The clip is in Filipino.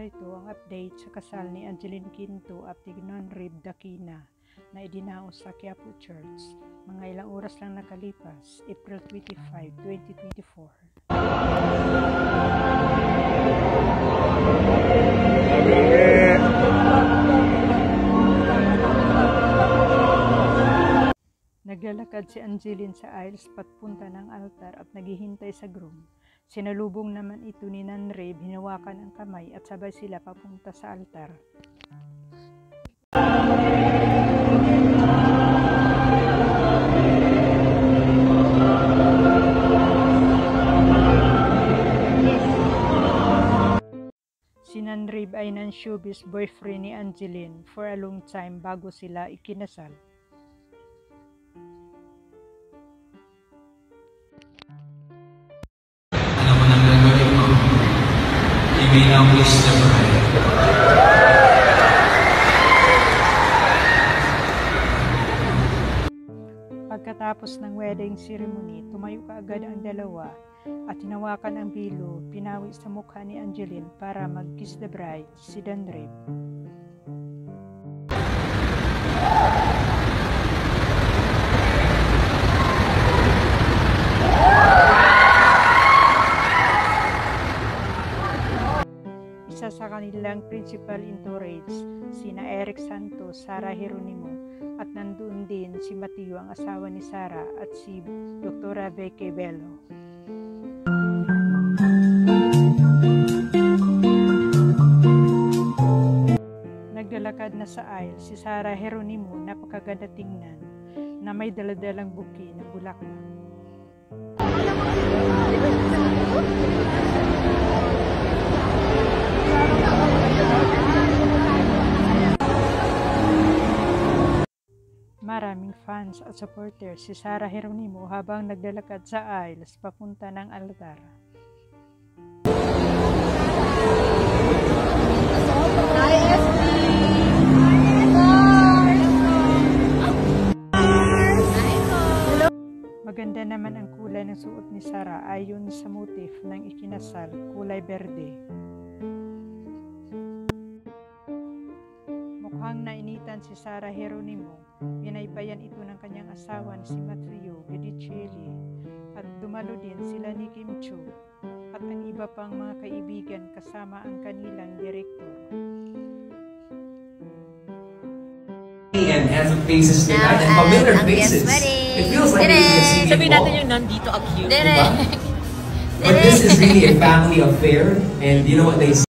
narito ang update sa kasal ni Angeline Quinto at Nonrib Dakina na idinaos sa Quiapo Church. Mga ilang oras lang nakalipas, April 25, 2024. Naglalakad si Angeline sa aisles patpunta ng altar at naghihintay sa groom. Sinalubong naman ito ni Nonrib, hinawakan ang kamay at sabay sila papunta sa altar. Si Nonrib ay non-showbiz boyfriend ni Angeline for a long time bago sila ikinasal. You may now kiss the bride. Pagkatapos ng wedding ceremony, tumayo kaagad ang dalawa at hinawakan ang bilo, pinawi sa mukha ni Angeline para mag-kiss the bride, si Nonrib. Isa sa kanilang principal entourage, sina Eric Santos, Sara Geronimo, at nandoon din si Mateo, ang asawa ni Sara, at si Dr. Becky Bello. Naglalakad na sa aisle si Sara Geronimo, napakaganda tingnan, na may daladalang buki ng bulaklak. Maraming fans at supporters si Sara Geronimo habang naglalakad sa aisles papunta ng altar. Maganda naman ang kulay ng suot ni Sara ayon sa motif ng ikinasal, kulay berde. Mukhang nainitan si Sara Geronimo, binaybayan ito ng kanyang asawa na si Mateo Gedicelli at dumalo din sila ni Kim Cho at ang iba pang mga kaibigan kasama ang kanilang direktor. And handsome faces tonight and familiar faces. It feels like we can see sabihin natin yung nandito ang cute. But this is really a family affair, and you know what they say.